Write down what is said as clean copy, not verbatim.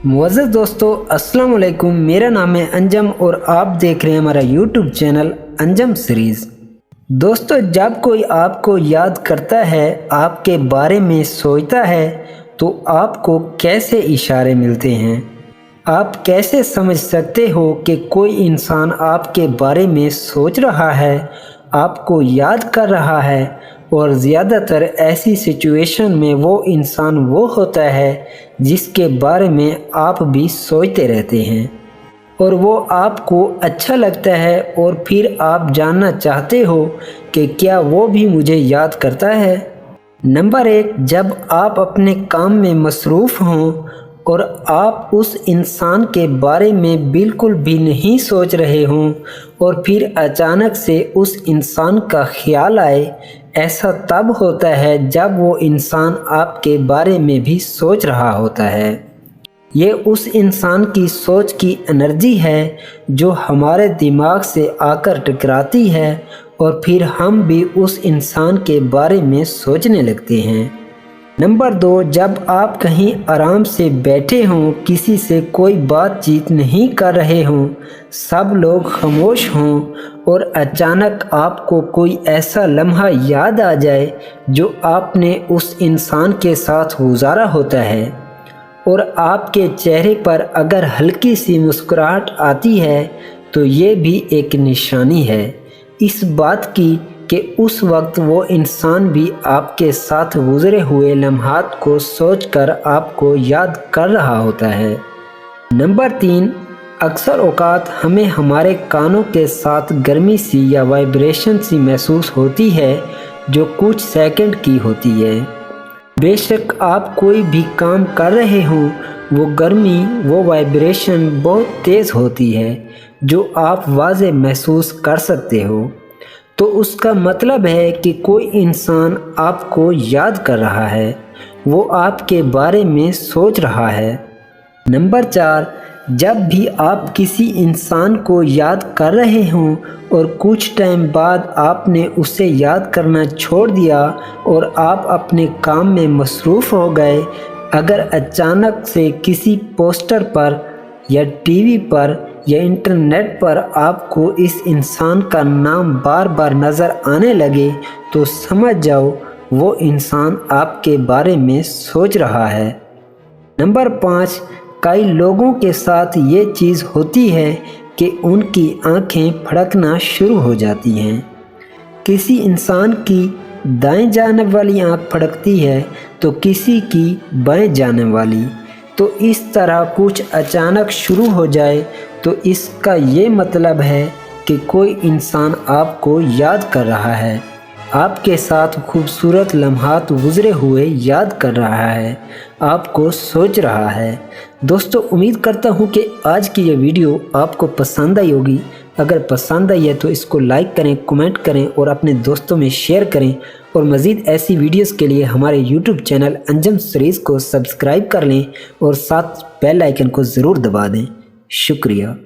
मुअज़्ज़ज़ दोस्तों, अस्सलाम वालेकुम। मेरा नाम है अंजम और आप देख रहे हैं हमारा यूट्यूब चैनल अंजम सीरीज़। दोस्तों, जब कोई आपको याद करता है, आपके बारे में सोचता है, तो आपको कैसे इशारे मिलते हैं? आप कैसे समझ सकते हो कि कोई इंसान आपके बारे में सोच रहा है, आपको याद कर रहा है? और ज़्यादातर ऐसी सिचुएशन में वो इंसान वो होता है जिसके बारे में आप भी सोचते रहते हैं और वो आपको अच्छा लगता है और फिर आप जानना चाहते हो कि क्या वो भी मुझे याद करता है। नंबर 1, जब आप अपने काम में मसरूफ़ हों और आप उस इंसान के बारे में बिल्कुल भी नहीं सोच रहे हों और फिर अचानक से उस इंसान का ख्याल आए। ऐसा तब होता है जब वो इंसान आपके बारे में भी सोच रहा होता है। ये उस इंसान की सोच की एनर्जी है जो हमारे दिमाग से आकर टकराती है और फिर हम भी उस इंसान के बारे में सोचने लगते हैं। नंबर 2, जब आप कहीं आराम से बैठे हों, किसी से कोई बातचीत नहीं कर रहे हों, सब लोग खामोश हों और अचानक आपको कोई ऐसा लम्हा याद आ जाए जो आपने उस इंसान के साथ गुजारा होता है और आपके चेहरे पर अगर हल्की सी मुस्कुराहट आती है तो ये भी एक निशानी है इस बात की कि उस वक्त वो इंसान भी आपके साथ गुजरे हुए लम्हात को सोचकर आपको याद कर रहा होता है। नंबर 3, अक्सर औक़ात हमें हमारे कानों के साथ गर्मी सी या वाइब्रेशन सी महसूस होती है जो कुछ सेकंड की होती है। बेशक आप कोई भी काम कर रहे हों, वो गर्मी, वो वाइब्रेशन बहुत तेज़ होती है जो आप वाज़े महसूस कर सकते हो। तो उसका मतलब है कि कोई इंसान आपको याद कर रहा है, वो आपके बारे में सोच रहा है। नंबर 4, जब भी आप किसी इंसान को याद कर रहे हों और कुछ टाइम बाद आपने उसे याद करना छोड़ दिया और आप अपने काम में मसरूफ़ हो गए, अगर अचानक से किसी पोस्टर पर या टीवी पर या इंटरनेट पर आपको इस इंसान का नाम बार बार नज़र आने लगे तो समझ जाओ वो इंसान आपके बारे में सोच रहा है। नंबर 5, कई लोगों के साथ ये चीज़ होती है कि उनकी आंखें फड़कना शुरू हो जाती हैं। किसी इंसान की दाएं जानब वाली आंख फड़कती है तो किसी की बाएं जानब वाली। तो इस तरह कुछ अचानक शुरू हो जाए तो इसका ये मतलब है कि कोई इंसान आपको याद कर रहा है, आपके साथ खूबसूरत लम्हात गुजरे हुए याद कर रहा है, आपको सोच रहा है। दोस्तों, उम्मीद करता हूँ कि आज की ये वीडियो आपको पसंद आई होगी। अगर पसंद आई है तो इसको लाइक करें, कमेंट करें और अपने दोस्तों में शेयर करें और मज़ीद ऐसी वीडियोस के लिए हमारे यूट्यूब चैनल अंजम सीरीज़ को सब्सक्राइब कर लें और साथ बेल आइकन को ज़रूर दबा दें। शुक्रिया।